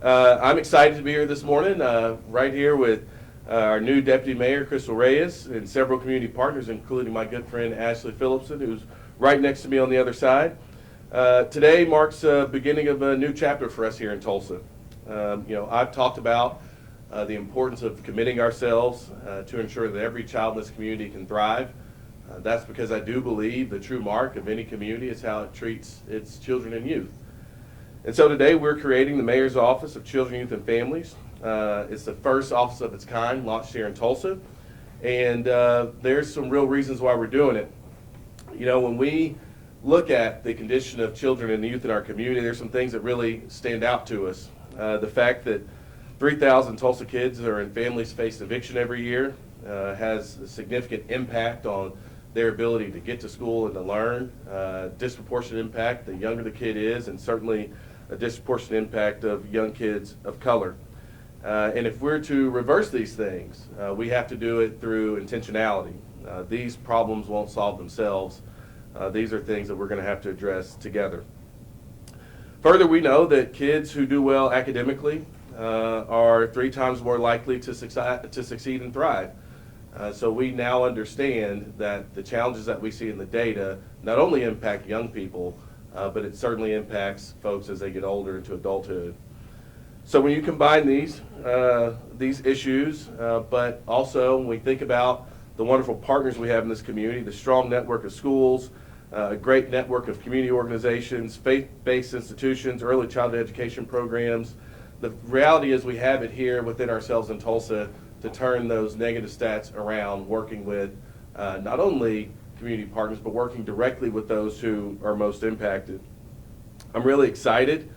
I'm excited to be here this morning, right here with our new Deputy Mayor, Crystal Reyes, and several community partners, including my good friend Ashley Phillipson, who's right next to me on the other side. Today marks the beginning of a new chapter for us here in Tulsa. I've talked about the importance of committing ourselves to ensure that every child in this community can thrive. That's because I do believe the true mark of any community is how it treats its children and youth. And so today we're creating the Mayor's Office of Children, Youth, and Families. It's the first office of its kind launched here in Tulsa. And there's some real reasons why we're doing it. When we look at the condition of children and youth in our community, there's some things that really stand out to us. The fact that 3,000 Tulsa kids are in families face eviction every year has a significant impact on their ability to get to school and to learn. Disproportionate impact the younger the kid is, and certainly a disproportionate impact of young kids of color. And if we're to reverse these things, we have to do it through intentionality. These problems won't solve themselves. These are things that we're going to have to address together. Further, we know that kids who do well academically are 3 times more likely to succeed and thrive. So we now understand that the challenges that we see in the data not only impact young people, but it certainly impacts folks as they get older into adulthood. So when you combine these issues, but also when we think about the wonderful partners we have in this community, the strong network of schools, a great network of community organizations, faith-based institutions, early childhood education programs, the reality is we have it here within ourselves in Tulsa to turn those negative stats around, working with not only community partners, but working directly with those who are most impacted. I'm really excited,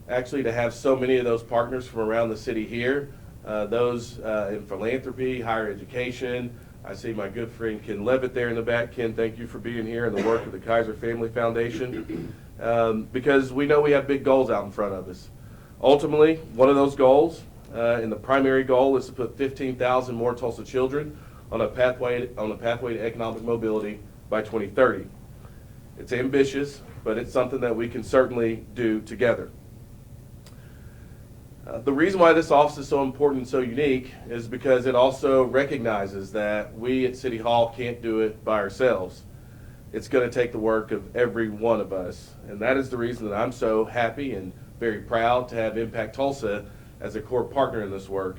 actually, to have so many of those partners from around the city here, those in philanthropy, higher education. I see my good friend Ken Levitt there in the back. Ken, thank you for being here and the work of the Kaiser Family Foundation, because we know we have big goals out in front of us. Ultimately, one of those goals, and the primary goal, is to put 15,000 more Tulsa children on a pathway to economic mobility by 2030. It's ambitious, but it's something that we can certainly do together. The reason why this office is so important and so unique is because it also recognizes that we at City Hall can't do it by ourselves. It's going to take the work of every one of us, and that is the reason that I'm so happy and very proud to have Impact Tulsa as a core partner in this work.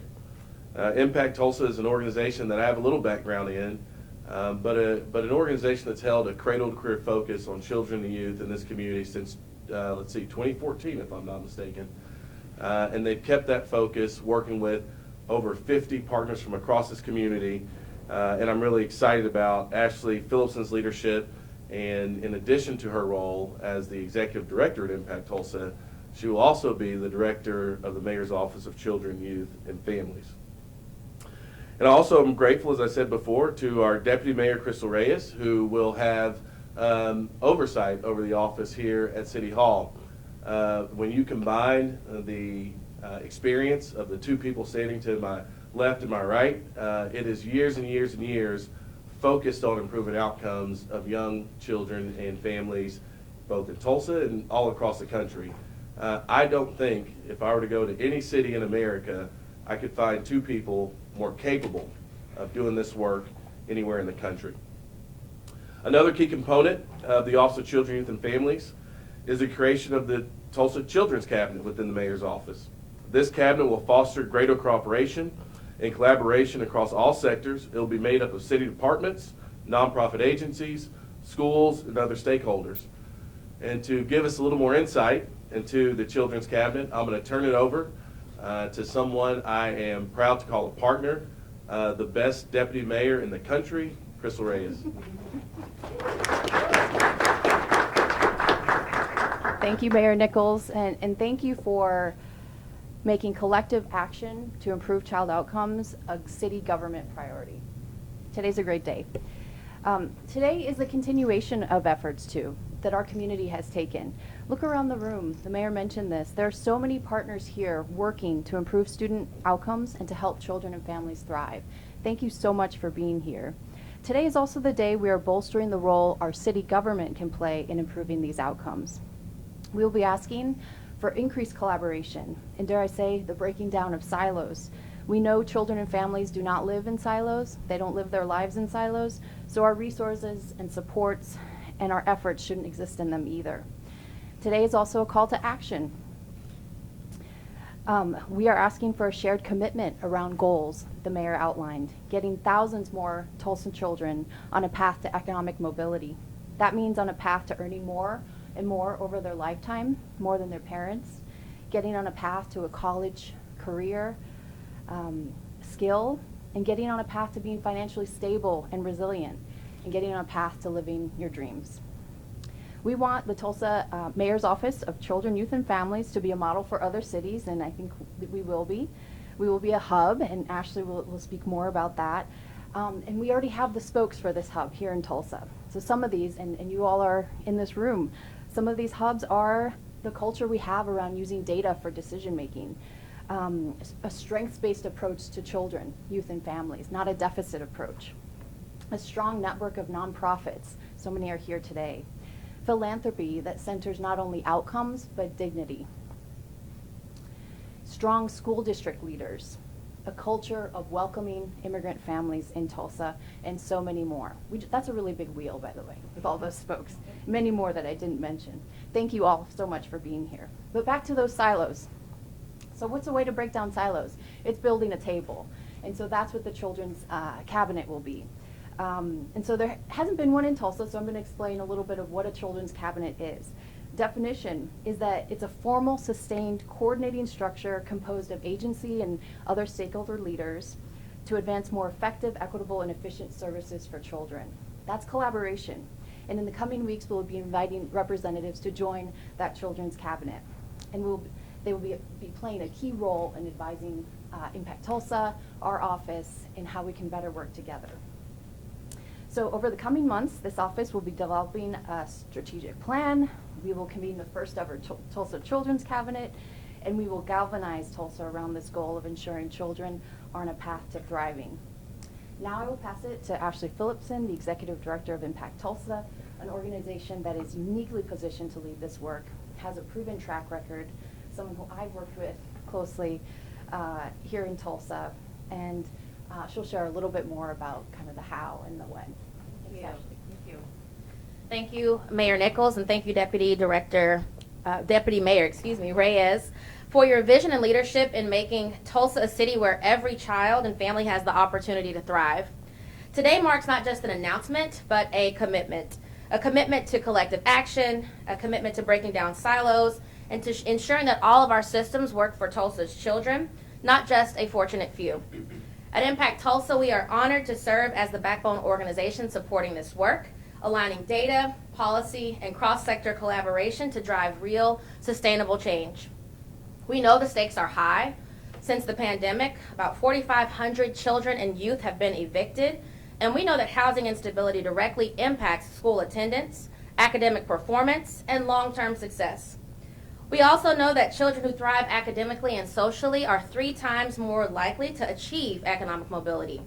Impact Tulsa is an organization that I have a little background in, but an organization that's held a cradle-to-career focus on children and youth in this community since, 2014, if I'm not mistaken. And they've kept that focus, working with over 50 partners from across this community. And I'm really excited about Ashley Phillipson's leadership. And in addition to her role as the executive director at Impact Tulsa, she will also be the director of the Mayor's Office of Children, Youth, and Families. And also I'm grateful, as I said before, to our Deputy Mayor, Crystal Reyes, who will have oversight over the office here at City Hall. When you combine the experience of the 2 people standing to my left and my right, it is years and years and years focused on improving outcomes of young children and families, both in Tulsa and all across the country. I don't think, if I were to go to any city in America, I could find 2 people more capable of doing this work anywhere in the country. Another key component of the Office of Children, Youth, and Families is the creation of the Tulsa Children's Cabinet within the Mayor's Office. This cabinet will foster greater cooperation and collaboration across all sectors. It will be made up of city departments, nonprofit agencies, schools, and other stakeholders. And to give us a little more insight into the Children's Cabinet, I'm going to turn it over to someone I am proud to call a partner, the best deputy mayor in the country, Crystal Reyes. Thank you, Mayor Nichols, and thank you for making collective action to improve child outcomes a city government priority. Today's a great day. Today is the continuation of efforts, too, that our community has taken. Look around the room. The mayor mentioned this. There are so many partners here working to improve student outcomes and to help children and families thrive. Thank you so much for being here. Today is also the day we are bolstering the role our city government can play in improving these outcomes. We will be asking for increased collaboration, and dare I say, the breaking down of silos. We know children and families do not live in silos. They don't live their lives in silos, so our resources and supports and our efforts shouldn't exist in them either. Today is also a call to action. We are asking for a shared commitment around goals the mayor outlined, getting thousands more Tulsa children on a path to economic mobility. That means on a path to earning more and more over their lifetime, more than their parents, getting on a path to a college career, skill, and getting on a path to being financially stable and resilient, and getting on a path to living your dreams. We want the Tulsa Mayor's Office of Children, Youth, and Families to be a model for other cities, and I think that we will be. We will be a hub, and Ashley will speak more about that. And we already have the spokes for this hub here in Tulsa. So some of these, and you all are in this room, some of these hubs are the culture we have around using data for decision making. A strengths-based approach to children, youth, and families, not a deficit approach. A strong network of nonprofits, so many are here today. Philanthropy that centers not only outcomes, but dignity. Strong school district leaders, a culture of welcoming immigrant families in Tulsa, and so many more. That's a really big wheel, by the way, with all those folks. Many more that I didn't mention. Thank you all so much for being here. But back to those silos. So what's a way to break down silos? It's building a table. And so that's what the children's cabinet will be. And so there hasn't been one in Tulsa, so I'm going to explain a little bit of what a children's cabinet is. Definition is that it's a formal, sustained, coordinating structure composed of agency and other stakeholder leaders to advance more effective, equitable, and efficient services for children. That's collaboration. And in the coming weeks, we'll be inviting representatives to join that children's cabinet. And they will be playing a key role in advising Impact Tulsa, our office, and how we can better work together. So over the coming months, this office will be developing a strategic plan. We will convene the first ever Tulsa Children's Cabinet, and we will galvanize Tulsa around this goal of ensuring children are on a path to thriving. Now I will pass it to Ashley Phillipson, the Executive Director of Impact Tulsa, an organization that is uniquely positioned to lead this work, has a proven track record, someone who I've worked with closely here in Tulsa, and she'll share a little bit more about kind of the how and the when. Thanks, Ashley. Thank you. Thank you, Mayor Nichols, and thank you, Deputy Mayor Reyes, for your vision and leadership in making Tulsa a city where every child and family has the opportunity to thrive. Today marks not just an announcement, but a commitment to collective action, a commitment to breaking down silos, and to ensuring that all of our systems work for Tulsa's children, not just a fortunate few. At Impact Tulsa, we are honored to serve as the backbone organization supporting this work, aligning data, policy, and cross-sector collaboration to drive real, sustainable change. We know the stakes are high. Since the pandemic, about 4,500 children and youth have been evicted, and we know that housing instability directly impacts school attendance, academic performance, and long-term success. We also know that children who thrive academically and socially are 3 times more likely to achieve economic mobility,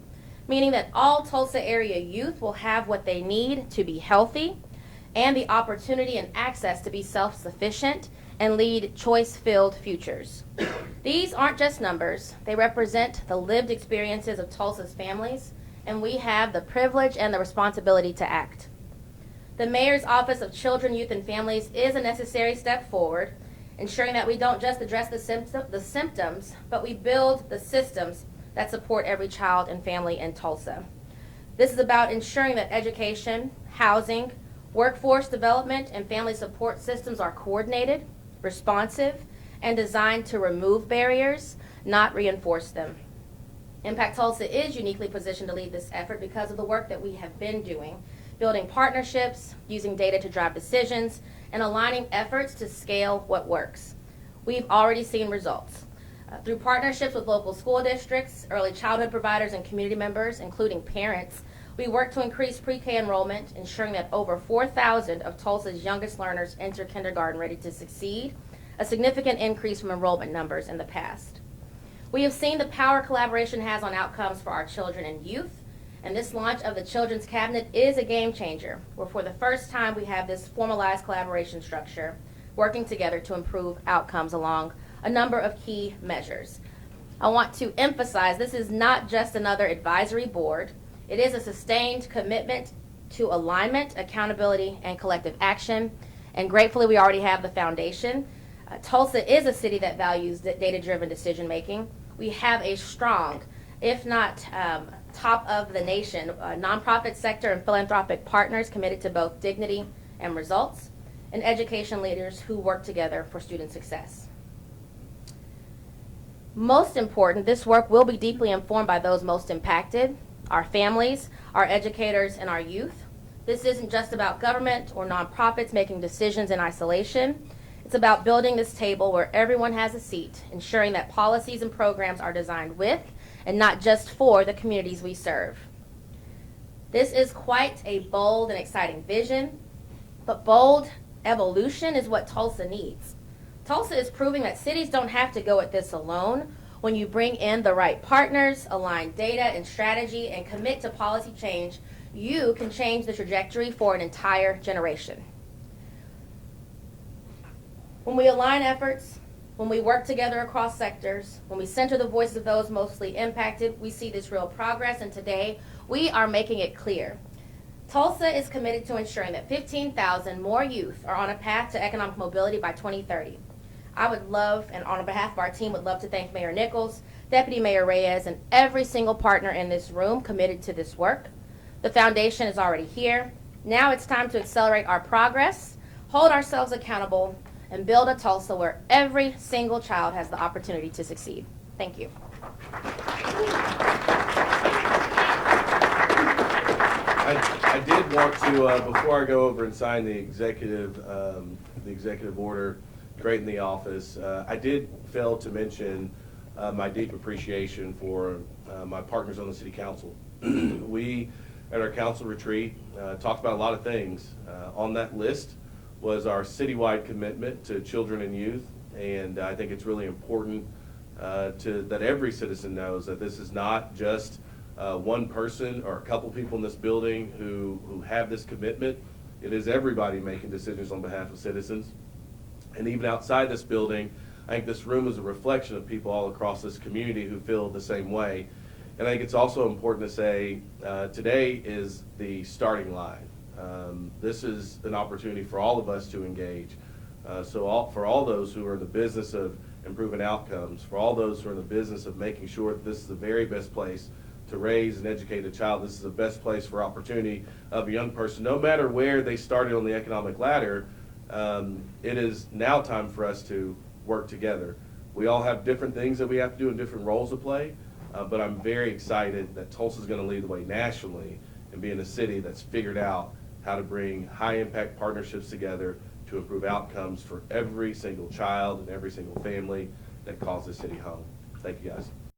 meaning that all Tulsa area youth will have what they need to be healthy and the opportunity and access to be self-sufficient and lead choice-filled futures. These aren't just numbers. They represent the lived experiences of Tulsa's families, and we have the privilege and the responsibility to act. The Mayor's Office of Children, Youth, and Families is a necessary step forward, ensuring that we don't just address the symptoms, but we build the systems that support every child and family in Tulsa. This is about ensuring that education, housing, workforce development, and family support systems are coordinated, responsive, and designed to remove barriers, not reinforce them. Impact Tulsa is uniquely positioned to lead this effort because of the work that we have been doing, building partnerships, using data to drive decisions, and aligning efforts to scale what works. We've already seen results. Through partnerships with local school districts, early childhood providers, and community members, including parents, we work to increase pre-K enrollment, ensuring that over 4,000 of Tulsa's youngest learners enter kindergarten ready to succeed, a significant increase from enrollment numbers in the past. We have seen the power collaboration has on outcomes for our children and youth, and this launch of the Children's Cabinet is a game changer, where for the first time we have this formalized collaboration structure working together to improve outcomes along a number of key measures. I want to emphasize this is not just another advisory board. It is a sustained commitment to alignment, accountability, and collective action. And gratefully, we already have the foundation. Tulsa is a city that values data-driven decision making. We have a strong, if not top of the nation, nonprofit sector and philanthropic partners committed to both dignity and results, and education leaders who work together for student success. Most important, this work will be deeply informed by those most impacted, our families, our educators, and our youth. This isn't just about government or nonprofits making decisions in isolation. It's about building this table where everyone has a seat, ensuring that policies and programs are designed with and not just for the communities we serve. This is quite a bold and exciting vision, but bold evolution is what Tulsa needs. Tulsa is proving that cities don't have to go at this alone. When you bring in the right partners, align data and strategy, and commit to policy change, you can change the trajectory for an entire generation. When we align efforts, when we work together across sectors, when we center the voices of those mostly impacted, we see this real progress, and today we are making it clear. Tulsa is committed to ensuring that 15,000 more youth are on a path to economic mobility by 2030. I would love, and on behalf of our team, would love to thank Mayor Nichols, Deputy Mayor Reyes, and every single partner in this room committed to this work. The foundation is already here. Now it's time to accelerate our progress, hold ourselves accountable, and build a Tulsa where every single child has the opportunity to succeed. Thank you. I did want to, before I go over and sign the executive order, great in the office, I did fail to mention my deep appreciation for my partners on the city council. We, at our council retreat, talked about a lot of things. On that list was our citywide commitment to children and youth, and I think it's really important that every citizen knows that this is not just one person or a couple people in this building who have this commitment. It is everybody making decisions on behalf of citizens. And even outside this building, I think this room is a reflection of people all across this community who feel the same way. And I think it's also important to say today is the starting line. This is an opportunity for all of us to engage. For all those who are in the business of improving outcomes, for all those who are in the business of making sure that this is the very best place to raise and educate a child, this is the best place for opportunity of a young person, no matter where they started on the economic ladder. It is now time for us to work together. We all have different things that we have to do and different roles to play, but I'm very excited that Tulsa is going to lead the way nationally and be in a city that's figured out how to bring high-impact partnerships together to improve outcomes for every single child and every single family that calls this city home. Thank you, guys.